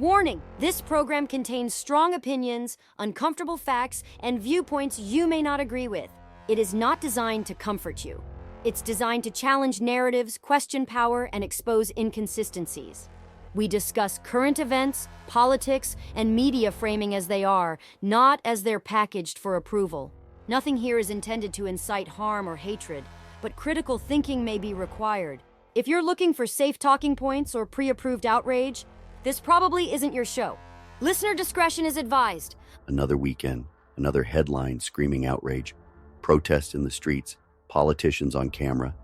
Warning, this program contains strong opinions, uncomfortable facts, and viewpoints you may not agree with. It is not designed to comfort you. It's designed to challenge narratives, question power, and expose inconsistencies. We discuss current events, politics, and media framing as they are, not as they're packaged for approval. Nothing here is intended to incite harm or hatred, but critical thinking may be required. If you're looking for safe talking points or pre-approved outrage, this probably isn't your show. Listener discretion is advised. Another weekend, another headline screaming outrage, protests in the streets, politicians on camera,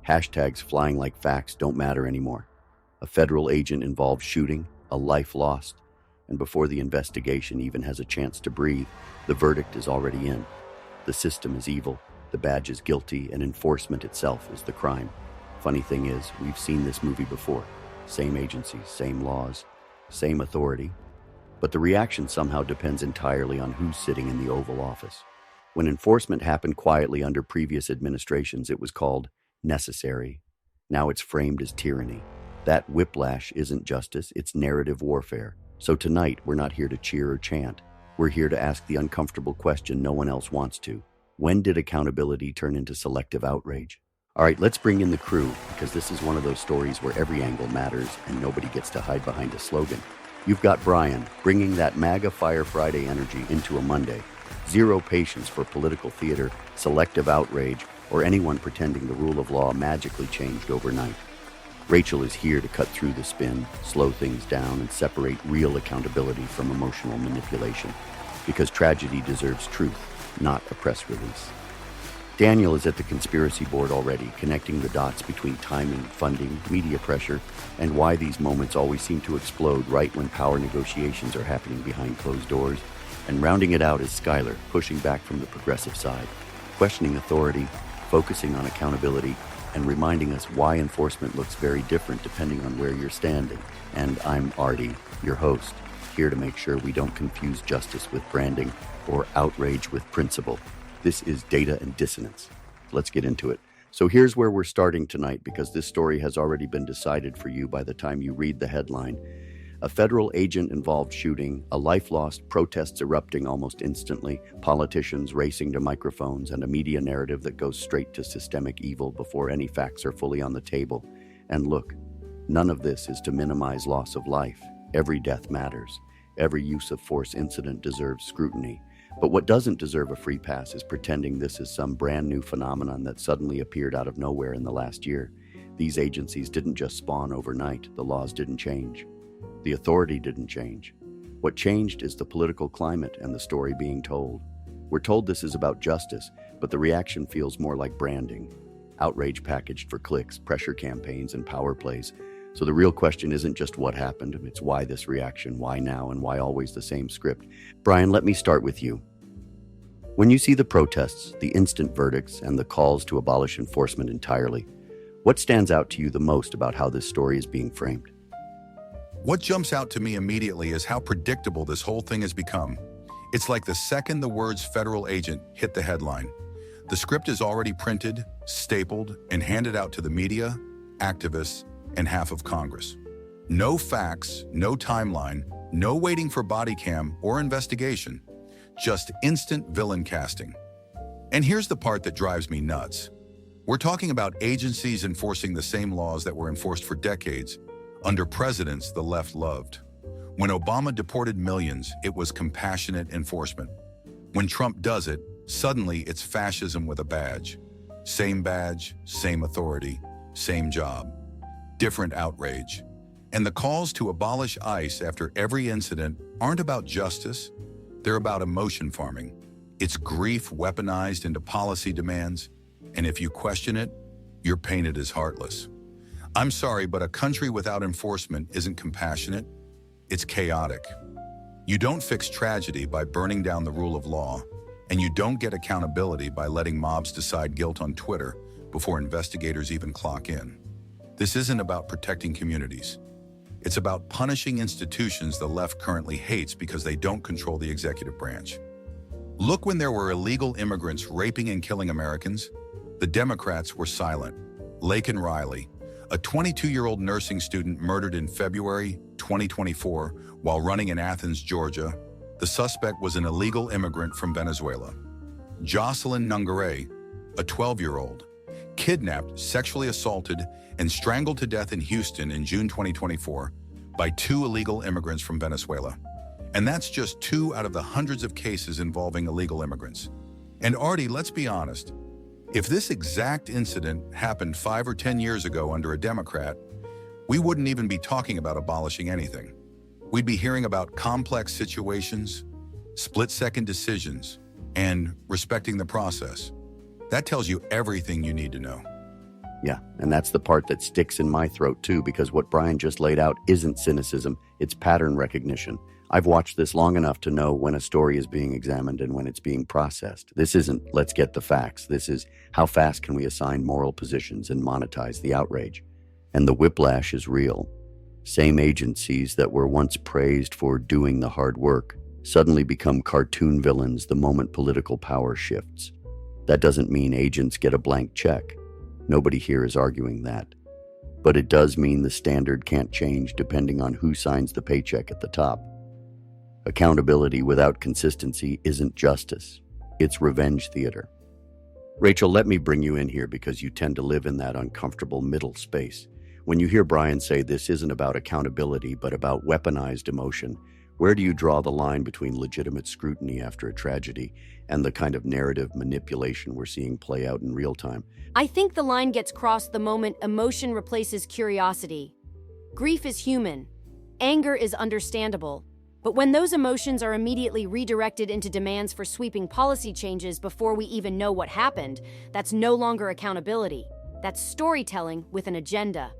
hashtags flying like facts don't matter anymore. A federal agent involved shooting, a life lost, and before the investigation even has a chance to breathe, the verdict is already in. The system is evil, the badge is guilty, and enforcement itself is the crime. Funny thing is, we've seen this movie before. Same agencies, same laws, same authority, but the reaction somehow depends entirely on who's sitting in the Oval Office. When enforcement happened quietly under previous administrations, it was called necessary. Now it's framed as tyranny. That whiplash isn't justice, it's narrative warfare. So tonight, we're not here to cheer or chant. We're here to ask the uncomfortable question no one else wants to. When did accountability turn into selective outrage? All right, let's bring in the crew, because this is one of those stories where every angle matters and nobody gets to hide behind a slogan. You've got Brian, bringing that MAGA Fire Friday energy into a Monday. Zero patience for political theater, selective outrage, or anyone pretending the rule of law magically changed overnight. Rachel is here to cut through the spin, slow things down, and separate real accountability from emotional manipulation. Because tragedy deserves truth, not a press release. Daniel is at the conspiracy board already, connecting the dots between timing, funding, media pressure, and why these moments always seem to explode right when power negotiations are happening behind closed doors. And rounding it out is Skylar, pushing back from the progressive side, questioning authority, focusing on accountability, and reminding us why enforcement looks very different depending on where you're standing. And I'm Artie, your host, here to make sure we don't confuse justice with branding or outrage with principle. This is Data and Dissonance. Let's get into it. So here's where we're starting tonight, because this story has already been decided for you by the time you read the headline. A federal agent involved shooting, a life lost, protests erupting almost instantly, politicians racing to microphones, and a media narrative that goes straight to systemic evil before any facts are fully on the table. And look, none of this is to minimize loss of life. Every death matters. Every use of force incident deserves scrutiny. But what doesn't deserve a free pass is pretending this is some brand new phenomenon that suddenly appeared out of nowhere in the last year. These agencies didn't just spawn overnight. The laws didn't change. The authority didn't change. What changed is the political climate and the story being told. We're told this is about justice, but the reaction feels more like branding. Outrage packaged for clicks, pressure campaigns, and power plays. So the real question isn't just what happened, it's why this reaction, why now, and why always the same script. Brian, let me start with you. When you see the protests, the instant verdicts, and the calls to abolish enforcement entirely, what stands out to you the most about how this story is being framed? What jumps out to me immediately is how predictable this whole thing has become. It's like the second the words federal agent hit the headline, the script is already printed, stapled, and handed out to the media, activists, and half of Congress. No facts, no timeline, no waiting for body cam or investigation, just instant villain casting. And here's the part that drives me nuts. We're talking about agencies enforcing the same laws that were enforced for decades, under presidents the left loved. When Obama deported millions, it was compassionate enforcement. When Trump does it, suddenly it's fascism with a badge. Same badge, same authority, same job. Different outrage. And the calls to abolish ICE after every incident aren't about justice, they're about emotion farming. It's grief weaponized into policy demands, and if you question it, you're painted as heartless. I'm sorry, but a country without enforcement isn't compassionate, it's chaotic. You don't fix tragedy by burning down the rule of law, and you don't get accountability by letting mobs decide guilt on Twitter before investigators even clock in. This isn't about protecting communities. It's about punishing institutions the left currently hates because they don't control the executive branch. Look, when there were illegal immigrants raping and killing Americans, the Democrats were silent. Laken Riley, A 22-year-old nursing student murdered in February 2024 while running in Athens, Georgia. The suspect was an illegal immigrant from Venezuela. Jocelyn Nungare, a 12-year-old, kidnapped, sexually assaulted, and strangled to death in Houston in June 2024 by 2 illegal immigrants from Venezuela. And that's just 2 out of the hundreds of cases involving illegal immigrants. And Artie, let's be honest, if this exact incident happened 5 or 10 years ago under a Democrat, we wouldn't even be talking about abolishing anything. We'd be hearing about complex situations, split-second decisions, and respecting the process. That tells you everything you need to know. Yeah, and that's the part that sticks in my throat too, because what Brian just laid out isn't cynicism, it's pattern recognition. I've watched this long enough to know when a story is being examined and when it's being processed. This isn't, let's get the facts. This is, how fast can we assign moral positions and monetize the outrage? And the whiplash is real. Same agencies that were once praised for doing the hard work suddenly become cartoon villains the moment political power shifts. That doesn't mean agents get a blank check. Nobody here is arguing that. But it does mean the standard can't change depending on who signs the paycheck at the top. Accountability without consistency isn't justice. It's revenge theater. Rachel, let me bring you in here because you tend to live in that uncomfortable middle space. When you hear Brian say this isn't about accountability but about weaponized emotion, where do you draw the line between legitimate scrutiny after a tragedy and the kind of narrative manipulation we're seeing play out in real time? I think the line gets crossed the moment emotion replaces curiosity. Grief is human. Anger is understandable. But when those emotions are immediately redirected into demands for sweeping policy changes before we even know what happened, that's no longer accountability. That's storytelling with an agenda.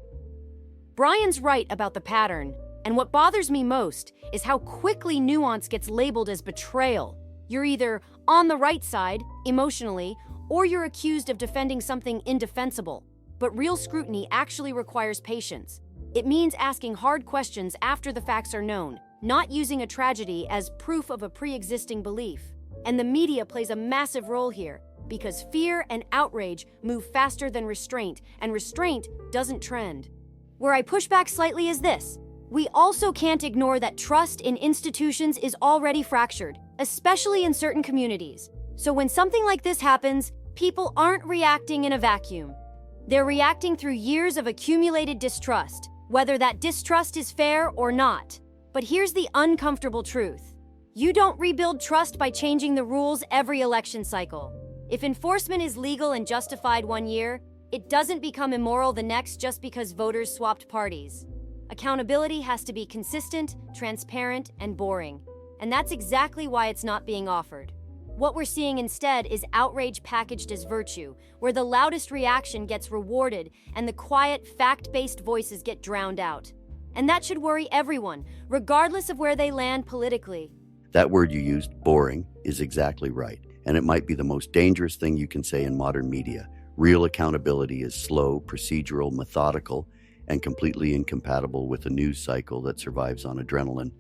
Brian's right about the pattern. And what bothers me most is how quickly nuance gets labeled as betrayal. You're either on the right side, emotionally, or you're accused of defending something indefensible. But real scrutiny actually requires patience. It means asking hard questions after the facts are known, not using a tragedy as proof of a pre-existing belief. And the media plays a massive role here, because fear and outrage move faster than restraint, and restraint doesn't trend. Where I push back slightly is this. We also can't ignore that trust in institutions is already fractured, especially in certain communities. So when something like this happens, people aren't reacting in a vacuum. They're reacting through years of accumulated distrust, whether that distrust is fair or not. But here's the uncomfortable truth. You don't rebuild trust by changing the rules every election cycle. If enforcement is legal and justified one year, it doesn't become immoral the next just because voters swapped parties. Accountability has to be consistent, transparent, and boring. And that's exactly why it's not being offered. What we're seeing instead is outrage packaged as virtue, where the loudest reaction gets rewarded and the quiet, fact-based voices get drowned out. And that should worry everyone, regardless of where they land politically. That word you used, boring, is exactly right. And it might be the most dangerous thing you can say in modern media. Real accountability is slow, procedural, methodical, and completely incompatible with a news cycle that survives on adrenaline.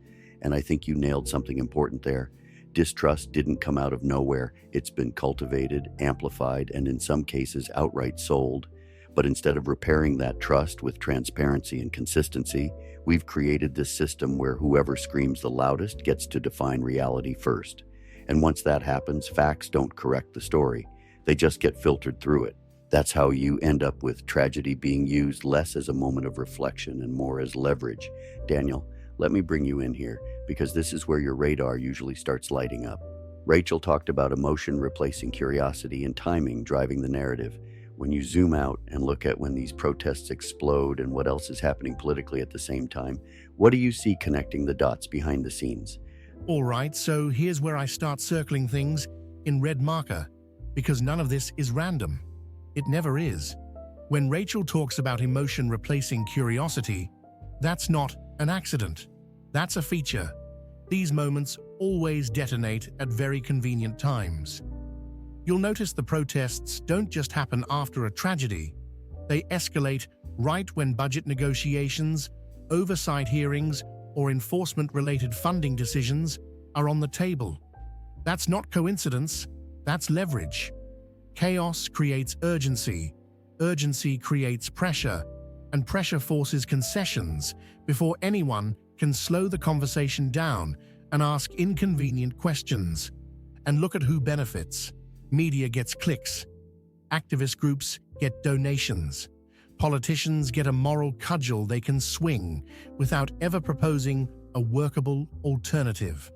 And I think you nailed something important there. Distrust didn't come out of nowhere. It's been cultivated, amplified, and in some cases outright sold. But instead of repairing that trust with transparency and consistency, we've created this system where whoever screams the loudest gets to define reality first. And once that happens, facts don't correct the story. They just get filtered through it. That's how you end up with tragedy being used less as a moment of reflection and more as leverage. Daniel, let me bring you in here, because this is where your radar usually starts lighting up. Rachel talked about emotion replacing curiosity and timing driving the narrative. When you zoom out and look at when these protests explode and what else is happening politically at the same time, what do you see connecting the dots behind the scenes? All right, so here's where I start circling things in red marker, because none of this is random. It never is. When Rachel talks about emotion replacing curiosity, that's not an accident. That's a feature. These moments always detonate at very convenient times. You'll notice the protests don't just happen after a tragedy. They escalate right when budget negotiations, oversight hearings, or enforcement-related funding decisions are on the table. That's not coincidence, that's leverage. Chaos creates urgency. Urgency creates pressure. and pressure forces concessions before anyone can slow the conversation down and ask inconvenient questions. And look at who benefits. Media gets clicks. Activist groups get donations. Politicians get a moral cudgel they can swing without ever proposing a workable alternative.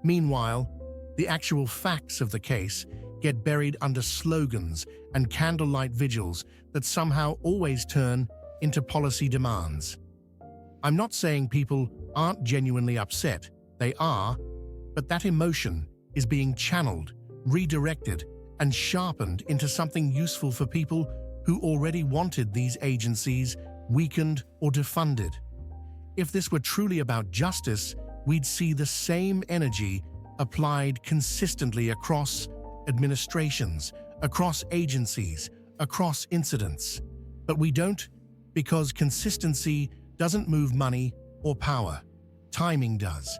Meanwhile, the actual facts of the case get buried under slogans and candlelight vigils that somehow always turn into policy demands. I'm not saying people aren't genuinely upset. They are, but that emotion is being channeled, redirected, and sharpened into something useful for people who already wanted these agencies weakened or defunded. If this were truly about justice, we'd see the same energy applied consistently across administrations, across agencies, across incidents. But we don't, because consistency doesn't move money or power. Timing does.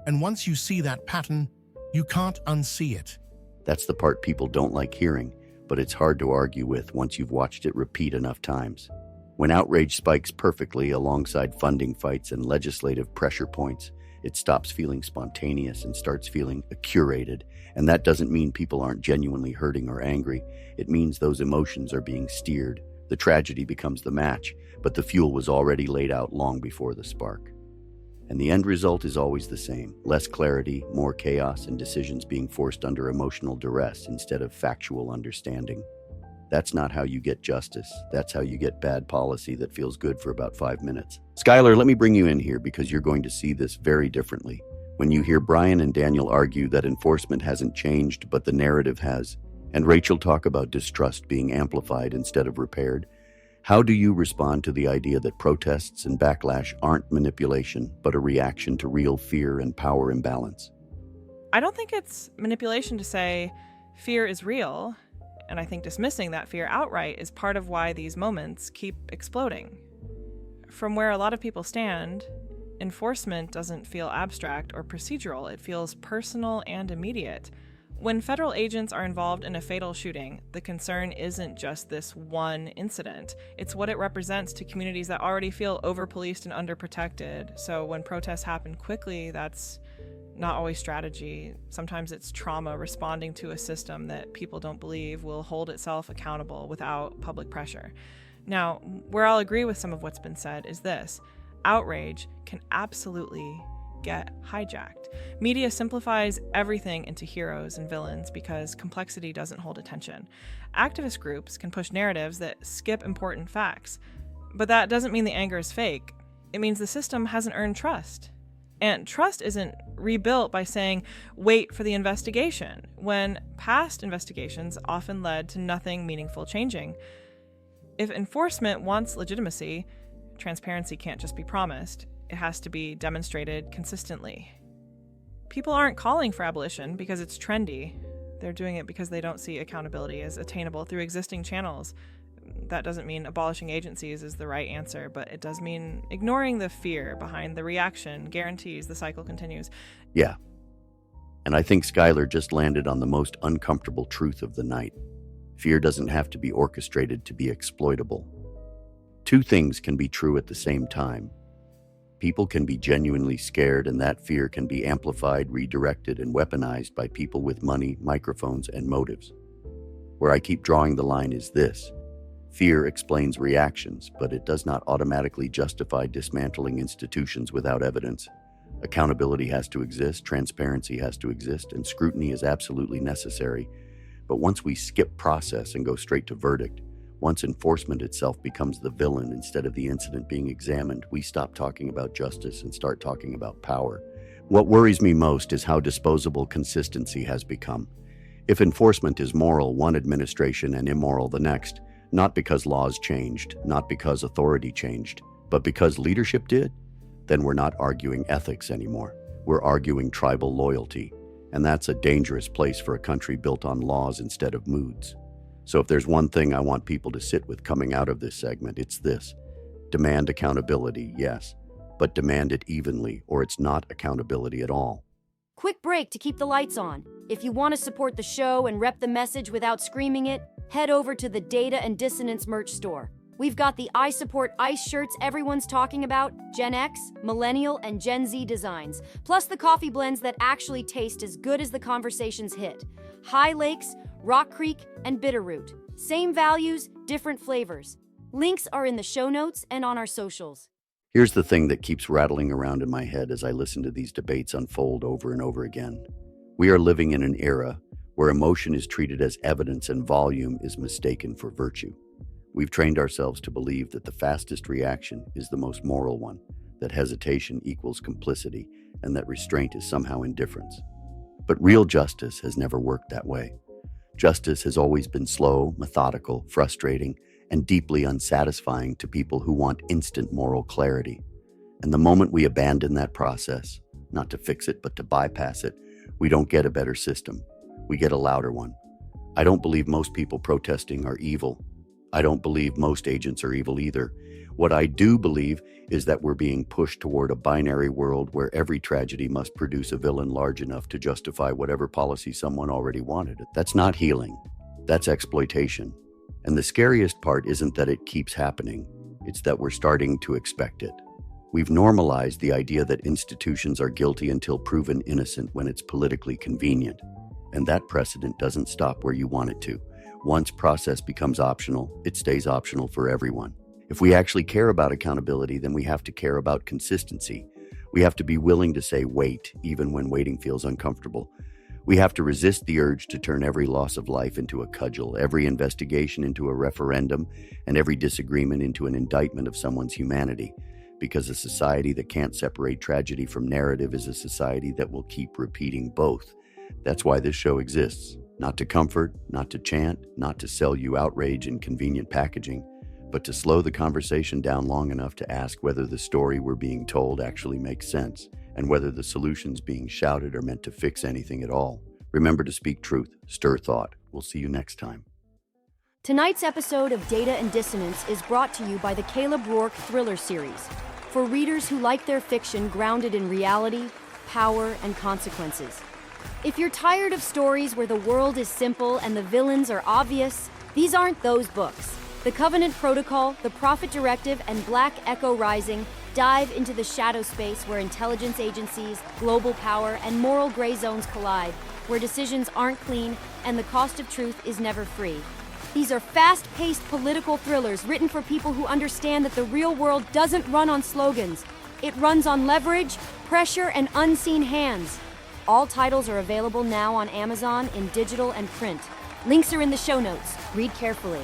And once you see that pattern, you can't unsee it. That's the part people don't like hearing, but it's hard to argue with once you've watched it repeat enough times. When outrage spikes perfectly alongside funding fights and legislative pressure points, it stops feeling spontaneous and starts feeling curated. And that doesn't mean people aren't genuinely hurting or angry. It means those emotions are being steered. The tragedy becomes the match, but the fuel was already laid out long before the spark. And the end result is always the same: less clarity, more chaos, and decisions being forced under emotional duress instead of factual understanding. That's not how you get justice. That's how you get bad policy that feels good for about 5 minutes. Skylar, let me bring you in here because you're going to see this very differently. When you hear Brian and Daniel argue that enforcement hasn't changed, but the narrative has, and Rachel talk about distrust being amplified instead of repaired, how do you respond to the idea that protests and backlash aren't manipulation, but a reaction to real fear and power imbalance? I don't think it's manipulation to say fear is real, and I think dismissing that fear outright is part of why these moments keep exploding. From where a lot of people stand, enforcement doesn't feel abstract or procedural. It feels personal and immediate. When federal agents are involved in a fatal shooting, the concern isn't just this one incident. It's what it represents to communities that already feel over-policed and underprotected. So when protests happen quickly, that's not always strategy. Sometimes it's trauma responding to a system that people don't believe will hold itself accountable without public pressure. Now, where I'll agree with some of what's been said is this: outrage can absolutely get hijacked. Media simplifies everything into heroes and villains because complexity doesn't hold attention. Activist groups can push narratives that skip important facts, but that doesn't mean the anger is fake. It means the system hasn't earned trust. And trust isn't rebuilt by saying, wait for the investigation, when past investigations often led to nothing meaningful changing. If enforcement wants legitimacy, transparency can't just be promised. It has to be demonstrated consistently. People aren't calling for abolition because it's trendy. They're doing it because they don't see accountability as attainable through existing channels. That doesn't mean abolishing agencies is the right answer, but it does mean ignoring the fear behind the reaction guarantees the cycle continues. Yeah. And I think Skylar just landed on the most uncomfortable truth of the night. Fear doesn't have to be orchestrated to be exploitable. Two things can be true at the same time. People can be genuinely scared, and that fear can be amplified, redirected, and weaponized by people with money, microphones, and motives. Where I keep drawing the line is this: fear explains reactions, but it does not automatically justify dismantling institutions without evidence. Accountability has to exist, transparency has to exist, and scrutiny is absolutely necessary. But once we skip process and go straight to verdict, once enforcement itself becomes the villain instead of the incident being examined, we stop talking about justice and start talking about power. What worries me most is how disposable consistency has become. If enforcement is moral one administration and immoral the next, not because laws changed, not because authority changed, but because leadership did, then we're not arguing ethics anymore. We're arguing tribal loyalty. And that's a dangerous place for a country built on laws instead of moods. So if there's one thing I want people to sit with coming out of this segment, it's this: demand accountability, yes, but demand it evenly, or it's not accountability at all. Quick break to keep the lights on. If you want to support the show and rep the message without screaming it, head over to the Data and Dissonance merch store. We've got the I Support ICE shirts everyone's talking about, Gen X, Millennial, and Gen Z designs, plus the coffee blends that actually taste as good as the conversation's hit. High Lakes, Rock Creek, and Bitterroot. Same values, different flavors. Links are in the show notes and on our socials. Here's the thing that keeps rattling around in my head as I listen to these debates unfold over and over again. We are living in an era where emotion is treated as evidence and volume is mistaken for virtue. We've trained ourselves to believe that the fastest reaction is the most moral one, that hesitation equals complicity, and that restraint is somehow indifference. But real justice has never worked that way. Justice has always been slow, methodical, frustrating, and deeply unsatisfying to people who want instant moral clarity. And the moment we abandon that process, not to fix it but to bypass it, we don't get a better system. We get a louder one. I don't believe most people protesting are evil. I don't believe most agents are evil either. What I do believe is that we're being pushed toward a binary world where every tragedy must produce a villain large enough to justify whatever policy someone already wanted. That's not healing. That's exploitation. And the scariest part isn't that it keeps happening. It's that we're starting to expect it. We've normalized the idea that institutions are guilty until proven innocent when it's politically convenient. And that precedent doesn't stop where you want it to. Once process becomes optional, it stays optional for everyone. If we actually care about accountability, then we have to care about consistency. We have to be willing to say wait, even when waiting feels uncomfortable. We have to resist the urge to turn every loss of life into a cudgel, every investigation into a referendum, and every disagreement into an indictment of someone's humanity. Because a society that can't separate tragedy from narrative is a society that will keep repeating both. That's why this show exists. Not to comfort, not to chant, not to sell you outrage in convenient packaging, but to slow the conversation down long enough to ask whether the story we're being told actually makes sense, and whether the solutions being shouted are meant to fix anything at all. Remember to speak truth, stir thought. We'll see you next time. Tonight's episode of Data Dissonance is brought to you by the Caleb Rourke Thriller series, for readers who like their fiction grounded in reality, power, and consequences. If you're tired of stories where the world is simple and the villains are obvious, these aren't those books. The Covenant Protocol, The Prophet Directive, and Black Echo Rising dive into the shadow space where intelligence agencies, global power, and moral gray zones collide, where decisions aren't clean and the cost of truth is never free. These are fast-paced political thrillers written for people who understand that the real world doesn't run on slogans. It runs on leverage, pressure, and unseen hands. All titles are available now on Amazon in digital and print. Links are in the show notes. Read carefully.